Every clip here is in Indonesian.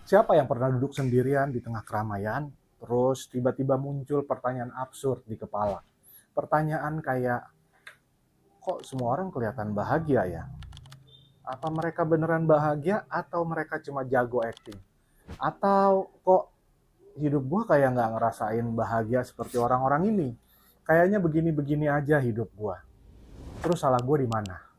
Siapa yang pernah duduk sendirian di tengah keramaian, terus tiba-tiba muncul pertanyaan absurd di kepala? Pertanyaan kayak, kok semua orang kelihatan bahagia ya? Apa mereka beneran bahagia atau mereka cuma jago acting? Atau kok hidup gua kayak nggak ngerasain bahagia seperti orang-orang ini? Kayaknya begini-begini aja hidup gua. Terus salah gua di mana?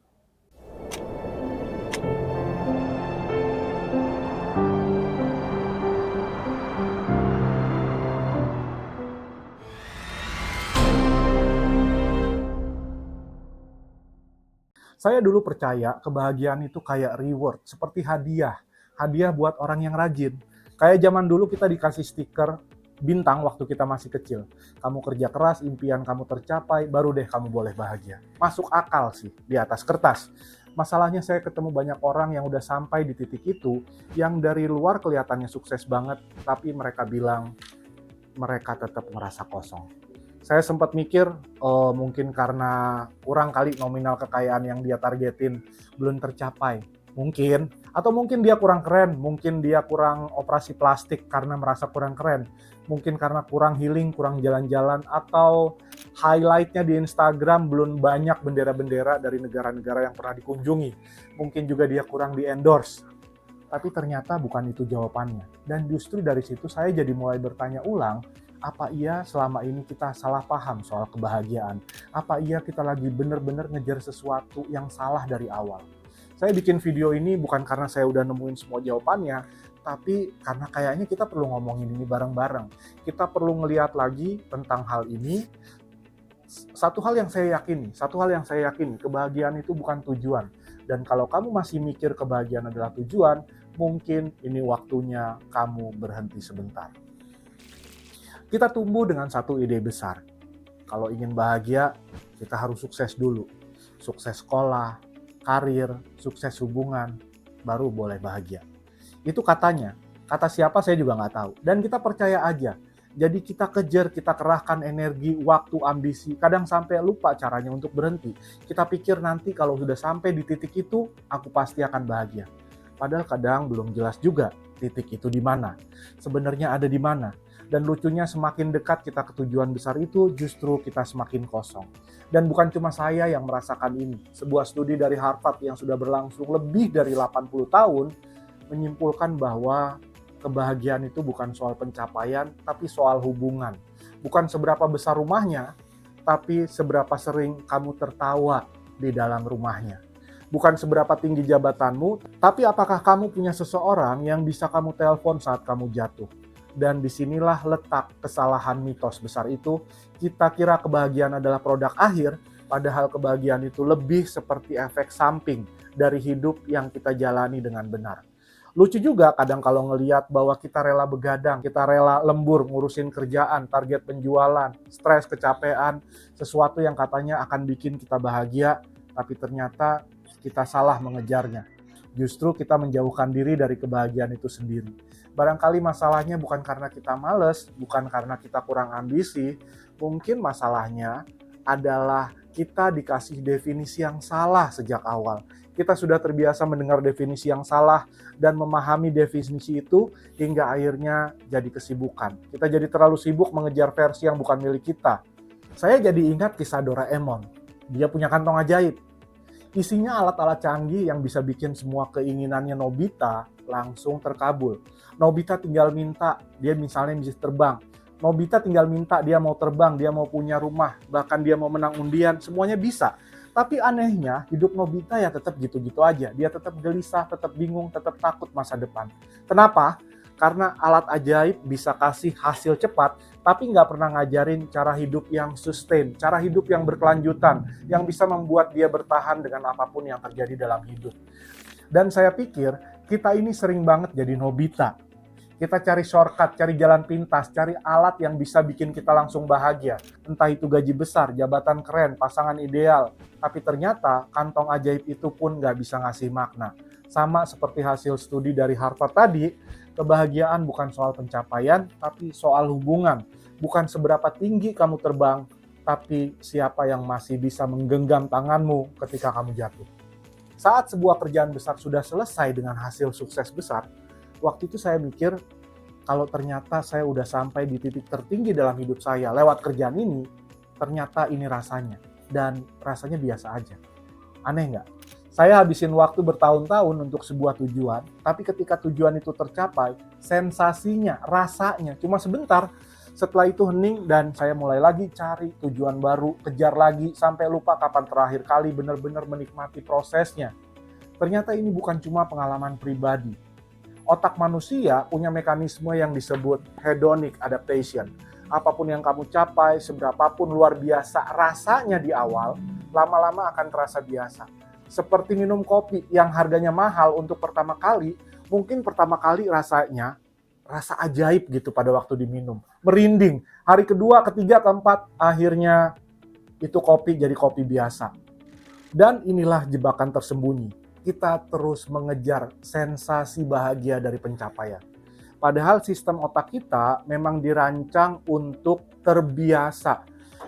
Saya dulu percaya kebahagiaan itu kayak reward, seperti hadiah. Hadiah buat orang yang rajin. Kayak zaman dulu kita dikasih stiker bintang waktu kita masih kecil. Kamu kerja keras, impian kamu tercapai, baru deh kamu boleh bahagia. Masuk akal sih di atas kertas. Masalahnya saya ketemu banyak orang yang udah sampai di titik itu, yang dari luar kelihatannya sukses banget, tapi mereka bilang mereka tetap merasa kosong. Saya sempat mikir, oh mungkin karena kurang kali nominal kekayaan yang dia targetin belum tercapai. Mungkin. Atau mungkin dia kurang keren, mungkin dia kurang operasi plastik karena merasa kurang keren. Mungkin karena kurang healing, kurang jalan-jalan, atau highlight-nya di Instagram belum banyak bendera-bendera dari negara-negara yang pernah dikunjungi. Mungkin juga dia kurang di-endorse. Tapi ternyata bukan itu jawabannya. Dan justru dari situ saya jadi mulai bertanya ulang, apa iya selama ini kita salah paham soal kebahagiaan? Apa iya kita lagi bener-bener ngejar sesuatu yang salah dari awal? Saya bikin video ini bukan karena saya udah nemuin semua jawabannya, tapi karena kayaknya kita perlu ngomongin ini bareng-bareng. Kita perlu ngeliat lagi tentang hal ini. Satu hal yang saya yakini, kebahagiaan itu bukan tujuan. Dan kalau kamu masih mikir kebahagiaan adalah tujuan, mungkin ini waktunya kamu berhenti sebentar. Kita tumbuh dengan satu ide besar. Kalau ingin bahagia, kita harus sukses dulu. Sukses sekolah, karir, sukses hubungan, baru boleh bahagia. Itu katanya. Kata siapa saya juga nggak tahu. Dan kita percaya aja. Jadi kita kejar, kita kerahkan energi, waktu, ambisi. Kadang sampai lupa caranya untuk berhenti. Kita pikir nanti kalau sudah sampai di titik itu, aku pasti akan bahagia. Padahal kadang belum jelas juga titik itu di mana. Sebenarnya ada di mana. Dan lucunya semakin dekat kita ke tujuan besar itu, justru kita semakin kosong. Dan bukan cuma saya yang merasakan ini. Sebuah studi dari Harvard yang sudah berlangsung lebih dari 80 tahun, menyimpulkan bahwa kebahagiaan itu bukan soal pencapaian, tapi soal hubungan. Bukan seberapa besar rumahnya, tapi seberapa sering kamu tertawa di dalam rumahnya. Bukan seberapa tinggi jabatanmu, tapi apakah kamu punya seseorang yang bisa kamu telepon saat kamu jatuh. Dan disinilah letak kesalahan mitos besar itu. Kita kira kebahagiaan adalah produk akhir, padahal kebahagiaan itu lebih seperti efek samping dari hidup yang kita jalani dengan benar. Lucu juga kadang kalau ngelihat bahwa kita rela begadang, kita rela lembur ngurusin kerjaan, target penjualan, stres, kecapean, sesuatu yang katanya akan bikin kita bahagia, tapi ternyata kita salah mengejarnya. Justru kita menjauhkan diri dari kebahagiaan itu sendiri. Barangkali masalahnya bukan karena kita malas, bukan karena kita kurang ambisi, mungkin masalahnya adalah kita dikasih definisi yang salah sejak awal. Kita sudah terbiasa mendengar definisi yang salah dan memahami definisi itu hingga akhirnya jadi kesibukan. Kita jadi terlalu sibuk mengejar versi yang bukan milik kita. Saya jadi ingat kisah Doraemon. Dia punya kantong ajaib. Isinya alat-alat canggih yang bisa bikin semua keinginannya Nobita langsung terkabul. Nobita tinggal minta, dia misalnya bisa terbang. Nobita tinggal minta dia mau terbang, dia mau punya rumah, bahkan dia mau menang undian, semuanya bisa. Tapi anehnya, hidup Nobita ya tetap gitu-gitu aja. Dia tetap gelisah, tetap bingung, tetap takut masa depan. Kenapa? Karena alat ajaib bisa kasih hasil cepat, tapi nggak pernah ngajarin cara hidup yang sustain, cara hidup yang berkelanjutan, yang bisa membuat dia bertahan dengan apapun yang terjadi dalam hidup. Dan saya pikir, kita ini sering banget jadi Nobita. Kita cari shortcut, cari jalan pintas, cari alat yang bisa bikin kita langsung bahagia. Entah itu gaji besar, jabatan keren, pasangan ideal. Tapi ternyata kantong ajaib itu pun nggak bisa ngasih makna. Sama seperti hasil studi dari Harvard tadi, kebahagiaan bukan soal pencapaian, tapi soal hubungan. Bukan seberapa tinggi kamu terbang, tapi siapa yang masih bisa menggenggam tanganmu ketika kamu jatuh. Saat sebuah kerjaan besar sudah selesai dengan hasil sukses besar, Waktu itu saya mikir, kalau ternyata saya udah sampai di titik tertinggi dalam hidup saya lewat kerjaan ini, ternyata ini rasanya. Dan rasanya biasa aja. Aneh nggak? Saya habisin waktu bertahun-tahun untuk sebuah tujuan, tapi ketika tujuan itu tercapai, sensasinya, rasanya cuma sebentar. Setelah itu hening dan saya mulai lagi cari tujuan baru, kejar lagi, sampai lupa kapan terakhir kali benar-benar menikmati prosesnya. Ternyata ini bukan cuma pengalaman pribadi. Otak manusia punya mekanisme yang disebut hedonic adaptation. Apapun yang kamu capai, seberapapun luar biasa rasanya di awal, lama-lama akan terasa biasa. Seperti minum kopi yang harganya mahal untuk pertama kali, mungkin pertama kali rasanya rasa ajaib gitu pada waktu diminum. Merinding. Hari kedua, ketiga, keempat, akhirnya itu kopi jadi kopi biasa. Dan inilah jebakan tersembunyi. Kita terus mengejar sensasi bahagia dari pencapaian. Padahal sistem otak kita memang dirancang untuk terbiasa.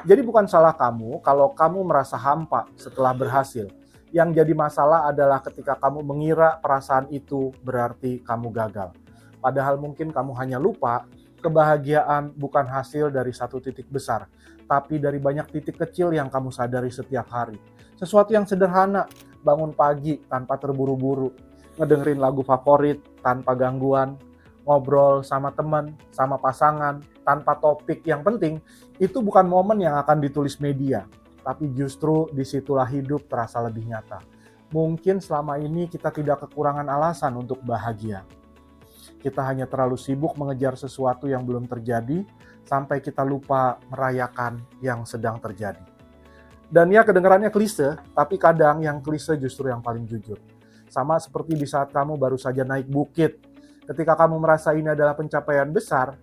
Jadi bukan salah kamu kalau kamu merasa hampa setelah berhasil. Yang jadi masalah adalah ketika kamu mengira perasaan itu berarti kamu gagal. Padahal mungkin kamu hanya lupa, kebahagiaan bukan hasil dari satu titik besar, tapi dari banyak titik kecil yang kamu sadari setiap hari. Sesuatu yang sederhana, bangun pagi tanpa terburu-buru, ngedengerin lagu favorit tanpa gangguan, ngobrol sama teman, sama pasangan, tanpa topik yang penting, itu bukan momen yang akan ditulis media. Tapi justru disitulah hidup terasa lebih nyata. Mungkin selama ini kita tidak kekurangan alasan untuk bahagia. Kita hanya terlalu sibuk mengejar sesuatu yang belum terjadi, sampai kita lupa merayakan yang sedang terjadi. Dan ya kedengarannya klise, tapi kadang yang klise justru yang paling jujur. Sama seperti di saat kamu baru saja naik bukit. Ketika kamu merasa ini adalah pencapaian besar,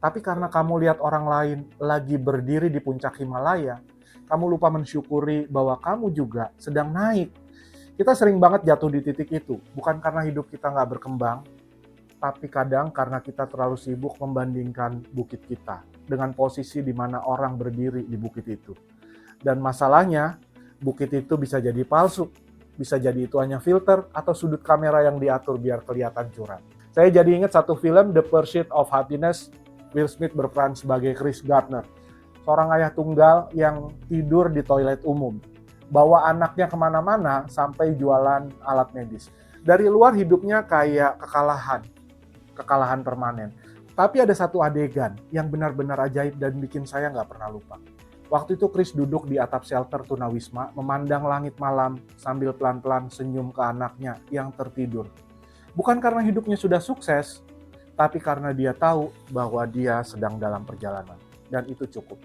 tapi karena kamu lihat orang lain lagi berdiri di puncak Himalaya, kamu lupa mensyukuri bahwa kamu juga sedang naik. Kita sering banget jatuh di titik itu, bukan karena hidup kita nggak berkembang, tapi kadang karena kita terlalu sibuk membandingkan bukit kita dengan posisi di mana orang berdiri di bukit itu. Dan masalahnya, bukit itu bisa jadi palsu, bisa jadi itu hanya filter atau sudut kamera yang diatur biar kelihatan curam. Saya jadi ingat satu film, The Pursuit of Happiness. Will Smith berperan sebagai Chris Gardner, seorang ayah tunggal yang tidur di toilet umum, bawa anaknya kemana-mana sampai jualan alat medis. Dari luar hidupnya kayak kekalahan permanen. Tapi ada satu adegan yang benar-benar ajaib dan bikin saya nggak pernah lupa. Waktu itu Chris duduk di atap shelter tunawisma, memandang langit malam sambil pelan-pelan senyum ke anaknya yang tertidur. Bukan karena hidupnya sudah sukses, tapi karena dia tahu bahwa dia sedang dalam perjalanan. Dan itu cukup.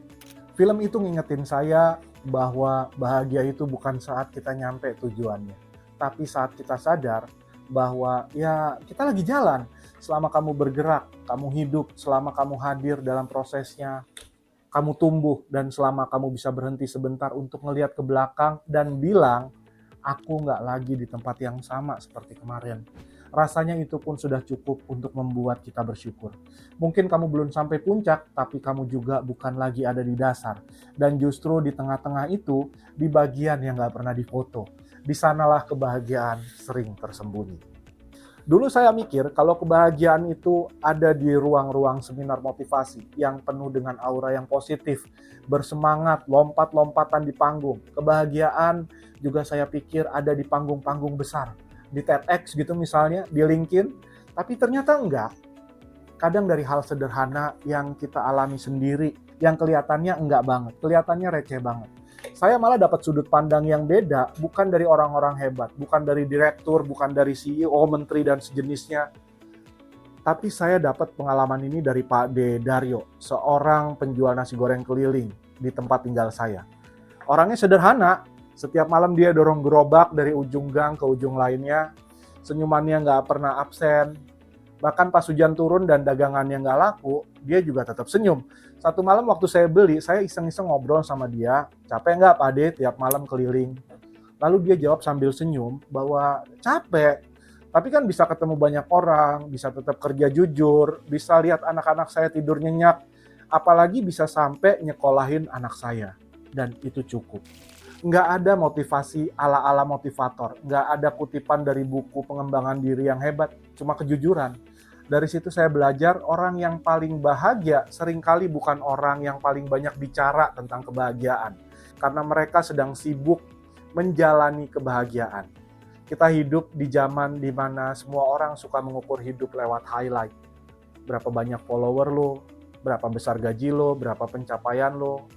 Film itu ngingetin saya bahwa bahagia itu bukan saat kita nyampe tujuannya, tapi saat kita sadar bahwa ya kita lagi jalan. Selama kamu bergerak, kamu hidup, selama kamu hadir dalam prosesnya, kamu tumbuh, dan selama kamu bisa berhenti sebentar untuk ngelihat ke belakang dan bilang, aku nggak lagi di tempat yang sama seperti kemarin. Rasanya itu pun sudah cukup untuk membuat kita bersyukur. Mungkin kamu belum sampai puncak, tapi kamu juga bukan lagi ada di dasar. Dan justru di tengah-tengah itu, di bagian yang nggak pernah difoto, di sanalah kebahagiaan sering tersembunyi. Dulu saya mikir kalau kebahagiaan itu ada di ruang-ruang seminar motivasi yang penuh dengan aura yang positif, bersemangat, lompat-lompatan di panggung. Kebahagiaan juga saya pikir ada di panggung-panggung besar, di TEDx gitu misalnya, di LinkedIn, tapi ternyata enggak. Kadang dari hal sederhana yang kita alami sendiri, yang kelihatannya enggak banget, kelihatannya receh banget. Saya malah dapat sudut pandang yang beda, bukan dari orang-orang hebat, bukan dari direktur, bukan dari CEO, menteri, dan sejenisnya. Tapi saya dapat pengalaman ini dari Pak D. Daryo, seorang penjual nasi goreng keliling di tempat tinggal saya. Orangnya sederhana, setiap malam dia dorong gerobak dari ujung gang ke ujung lainnya, senyumannya nggak pernah absen. Bahkan pas hujan turun dan dagangannya nggak laku, dia juga tetap senyum. Satu malam waktu saya beli, saya iseng-iseng ngobrol sama dia, capek nggak Pak Ade tiap malam keliling? Lalu dia jawab sambil senyum bahwa capek, tapi kan bisa ketemu banyak orang, bisa tetap kerja jujur, bisa lihat anak-anak saya tidur nyenyak, apalagi bisa sampai nyekolahin anak saya. Dan itu cukup. Nggak ada motivasi ala-ala motivator, nggak ada kutipan dari buku pengembangan diri yang hebat, cuma kejujuran. Dari situ saya belajar orang yang paling bahagia seringkali bukan orang yang paling banyak bicara tentang kebahagiaan, karena mereka sedang sibuk menjalani kebahagiaan. Kita hidup di zaman di mana semua orang suka mengukur hidup lewat highlight. Berapa banyak follower lo, berapa besar gaji lo, berapa pencapaian lo.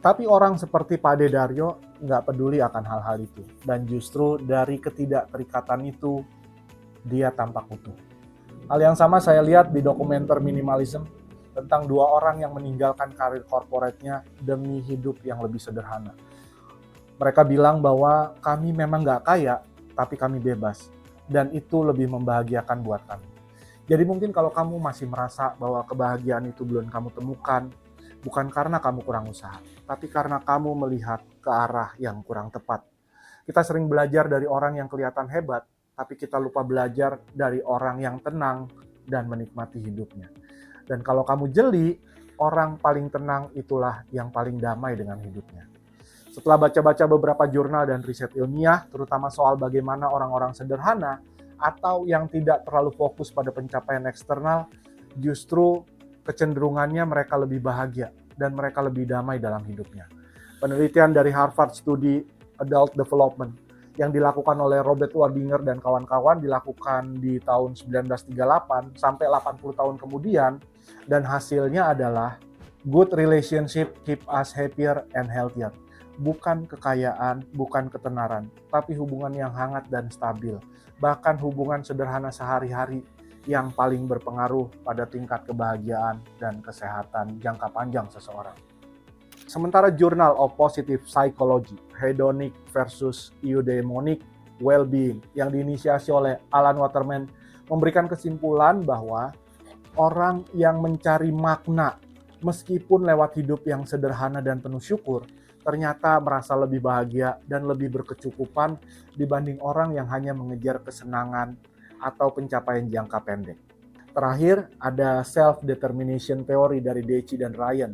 Tapi orang seperti Pak Daryo nggak peduli akan hal-hal itu. Dan justru dari ketidakterikatan itu, dia tampak utuh. Hal yang sama saya lihat di dokumenter Minimalism tentang dua orang yang meninggalkan karir korporatnya demi hidup yang lebih sederhana. Mereka bilang bahwa kami memang nggak kaya, tapi kami bebas. Dan itu lebih membahagiakan buat kami. Jadi mungkin kalau kamu masih merasa bahwa kebahagiaan itu belum kamu temukan, bukan karena kamu kurang usaha, tapi karena kamu melihat ke arah yang kurang tepat. Kita sering belajar dari orang yang kelihatan hebat, tapi kita lupa belajar dari orang yang tenang dan menikmati hidupnya. Dan kalau kamu jeli, orang paling tenang itulah yang paling damai dengan hidupnya. Setelah baca-baca beberapa jurnal dan riset ilmiah, terutama soal bagaimana orang-orang sederhana atau yang tidak terlalu fokus pada pencapaian eksternal, justru kecenderungannya mereka lebih bahagia dan mereka lebih damai dalam hidupnya. Penelitian dari Harvard Study Adult Development yang dilakukan oleh Robert Wardinger dan kawan-kawan dilakukan di tahun 1938 sampai 80 tahun kemudian, dan hasilnya adalah good relationship keep us happier and healthier. Bukan kekayaan, bukan ketenaran, tapi hubungan yang hangat dan stabil. Bahkan hubungan sederhana sehari-hari yang paling berpengaruh pada tingkat kebahagiaan dan kesehatan jangka panjang seseorang. Sementara Journal of Positive Psychology, Hedonic versus Eudaimonic Well-being yang diinisiasi oleh Alan Waterman memberikan kesimpulan bahwa orang yang mencari makna meskipun lewat hidup yang sederhana dan penuh syukur, ternyata merasa lebih bahagia dan lebih berkecukupan dibanding orang yang hanya mengejar kesenangan atau pencapaian jangka pendek. Terakhir, ada self-determination theory dari Deci dan Ryan.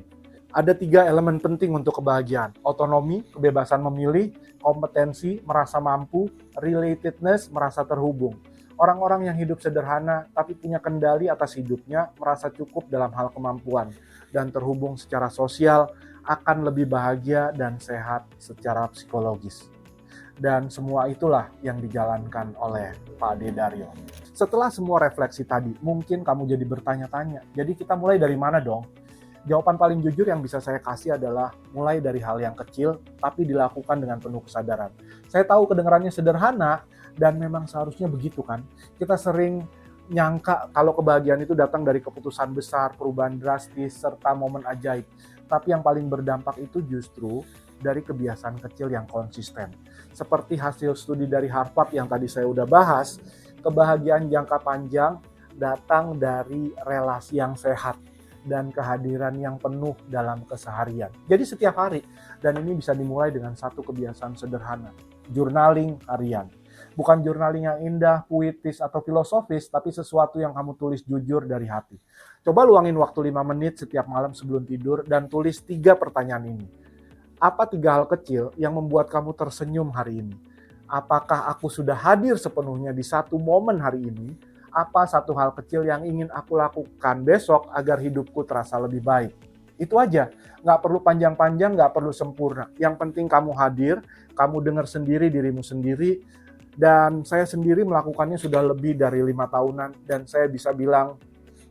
Ada 3 elemen penting untuk kebahagiaan: otonomi, kebebasan memilih; kompetensi, merasa mampu; relatedness, merasa terhubung. Orang-orang yang hidup sederhana tapi punya kendali atas hidupnya, merasa cukup dalam hal kemampuan, dan terhubung secara sosial, akan lebih bahagia dan sehat secara psikologis. Dan semua itulah yang dijalankan oleh Pak Daryo. Setelah semua refleksi tadi, mungkin kamu jadi bertanya-tanya, jadi kita mulai dari mana dong? Jawaban paling jujur yang bisa saya kasih adalah mulai dari hal yang kecil, tapi dilakukan dengan penuh kesadaran. Saya tahu kedengarannya sederhana, dan memang seharusnya begitu kan. Kita sering nyangka kalau kebahagiaan itu datang dari keputusan besar, perubahan drastis, serta momen ajaib. Tapi yang paling berdampak itu justru dari kebiasaan kecil yang konsisten. Seperti hasil studi dari Harvard yang tadi saya udah bahas, kebahagiaan jangka panjang datang dari relasi yang sehat dan kehadiran yang penuh dalam keseharian. Jadi setiap hari, dan ini bisa dimulai dengan satu kebiasaan sederhana, journaling harian. Bukan journaling yang indah, puitis, atau filosofis, tapi sesuatu yang kamu tulis jujur dari hati. Coba luangin waktu 5 menit setiap malam sebelum tidur dan tulis 3 pertanyaan ini. Apa 3 hal kecil yang membuat kamu tersenyum hari ini? Apakah aku sudah hadir sepenuhnya di satu momen hari ini? Apa 1 hal kecil yang ingin aku lakukan besok agar hidupku terasa lebih baik? Itu aja, nggak perlu panjang-panjang, nggak perlu sempurna. Yang penting kamu hadir, kamu dengar sendiri dirimu sendiri. Dan saya sendiri melakukannya sudah lebih dari 5 tahunan, dan saya bisa bilang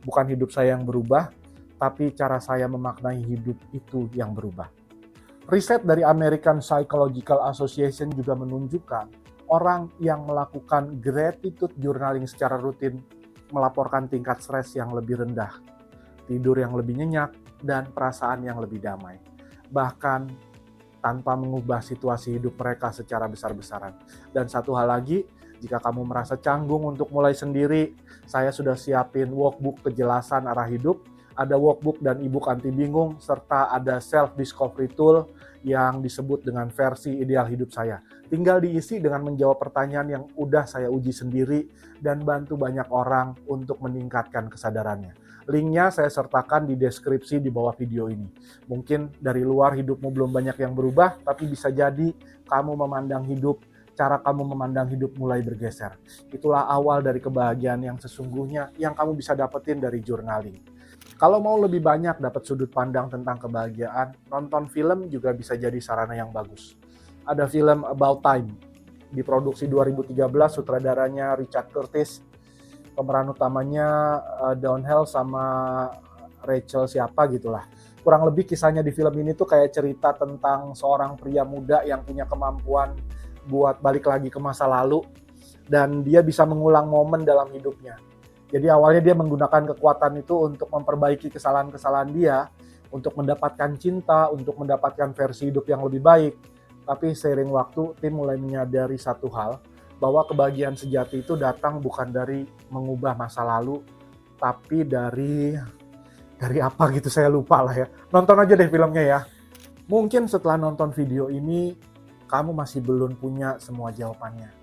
bukan hidup saya yang berubah, tapi cara saya memaknai hidup itu yang berubah. Riset dari American Psychological Association juga menunjukkan orang yang melakukan gratitude journaling secara rutin melaporkan tingkat stres yang lebih rendah, tidur yang lebih nyenyak, dan perasaan yang lebih damai. Bahkan tanpa mengubah situasi hidup mereka secara besar-besaran. Dan satu hal lagi, jika kamu merasa canggung untuk mulai sendiri, saya sudah siapin workbook kejelasan arah hidup ada workbook dan ebook anti bingung, serta ada self-discovery tool yang disebut dengan versi ideal hidup saya. Tinggal diisi dengan menjawab pertanyaan yang udah saya uji sendiri dan bantu banyak orang untuk meningkatkan kesadarannya. Linknya saya sertakan di deskripsi di bawah video ini. Mungkin dari luar hidupmu belum banyak yang berubah, tapi bisa jadi kamu memandang hidup, cara kamu memandang hidup mulai bergeser. Itulah awal dari kebahagiaan yang sesungguhnya yang kamu bisa dapetin dari journaling. Kalau mau lebih banyak dapat sudut pandang tentang kebahagiaan, nonton film juga bisa jadi sarana yang bagus. Ada film About Time, diproduksi 2013, sutradaranya Richard Curtis, pemeran utamanya Dawn Hall sama Rachel siapa gitulah. Kurang lebih kisahnya di film ini tuh kayak cerita tentang seorang pria muda yang punya kemampuan buat balik lagi ke masa lalu dan dia bisa mengulang momen dalam hidupnya. Jadi awalnya dia menggunakan kekuatan itu untuk memperbaiki kesalahan-kesalahan dia, untuk mendapatkan cinta, untuk mendapatkan versi hidup yang lebih baik. Tapi seiring waktu, tim mulai menyadari satu hal, bahwa kebahagiaan sejati itu datang bukan dari mengubah masa lalu, tapi dari apa gitu saya lupa lah ya. Nonton aja deh filmnya ya. Mungkin setelah nonton video ini, kamu masih belum punya semua jawabannya.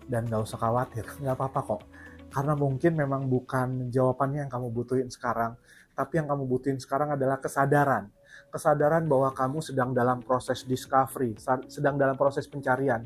Dan gak usah khawatir, gak apa-apa kok. Karena mungkin memang bukan jawabannya yang kamu butuhin sekarang, tapi yang kamu butuhin sekarang adalah kesadaran. Kesadaran bahwa kamu sedang dalam proses discovery, sedang dalam proses pencarian.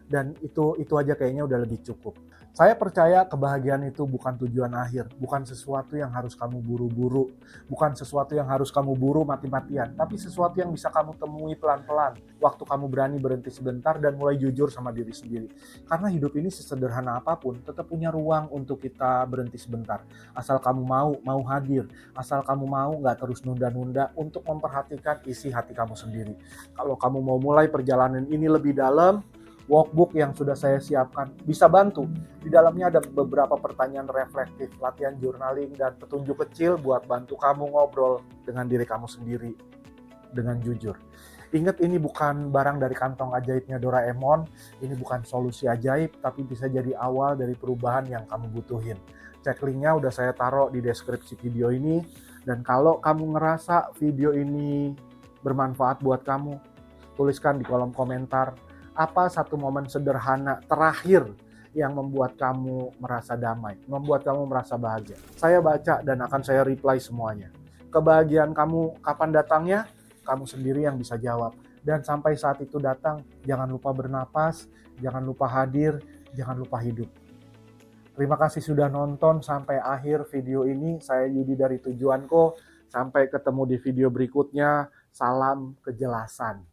Dan itu aja kayaknya udah lebih cukup. Saya percaya kebahagiaan itu bukan tujuan akhir, bukan sesuatu yang harus kamu buru-buru, bukan sesuatu yang harus kamu buru mati-matian, tapi sesuatu yang bisa kamu temui pelan-pelan, waktu kamu berani berhenti sebentar dan mulai jujur sama diri sendiri. Karena hidup ini sesederhana apapun, tetap punya ruang untuk kita berhenti sebentar. Asal kamu mau hadir, asal kamu mau nggak terus nunda-nunda untuk memperhatikan isi hati kamu sendiri. Kalau kamu mau mulai perjalanan ini lebih dalam, workbook yang sudah saya siapkan bisa bantu. Di dalamnya ada beberapa pertanyaan reflektif, latihan journaling, dan petunjuk kecil buat bantu kamu ngobrol dengan diri kamu sendiri dengan jujur. Ingat, ini bukan barang dari kantong ajaibnya Doraemon, ini bukan solusi ajaib, tapi bisa jadi awal dari perubahan yang kamu butuhin. Cek linknya udah saya taruh di deskripsi video ini, dan kalau kamu ngerasa video ini bermanfaat buat kamu, tuliskan di kolom komentar, apa satu momen sederhana terakhir yang membuat kamu merasa damai, membuat kamu merasa bahagia. Saya baca dan akan saya reply semuanya. Kebahagiaan kamu kapan datangnya? Kamu sendiri yang bisa jawab. Dan sampai saat itu datang, jangan lupa bernapas, jangan lupa hadir, jangan lupa hidup. Terima kasih sudah nonton sampai akhir video ini. Saya Yudi dari Tujuanku. Sampai ketemu di video berikutnya. Salam kejelasan.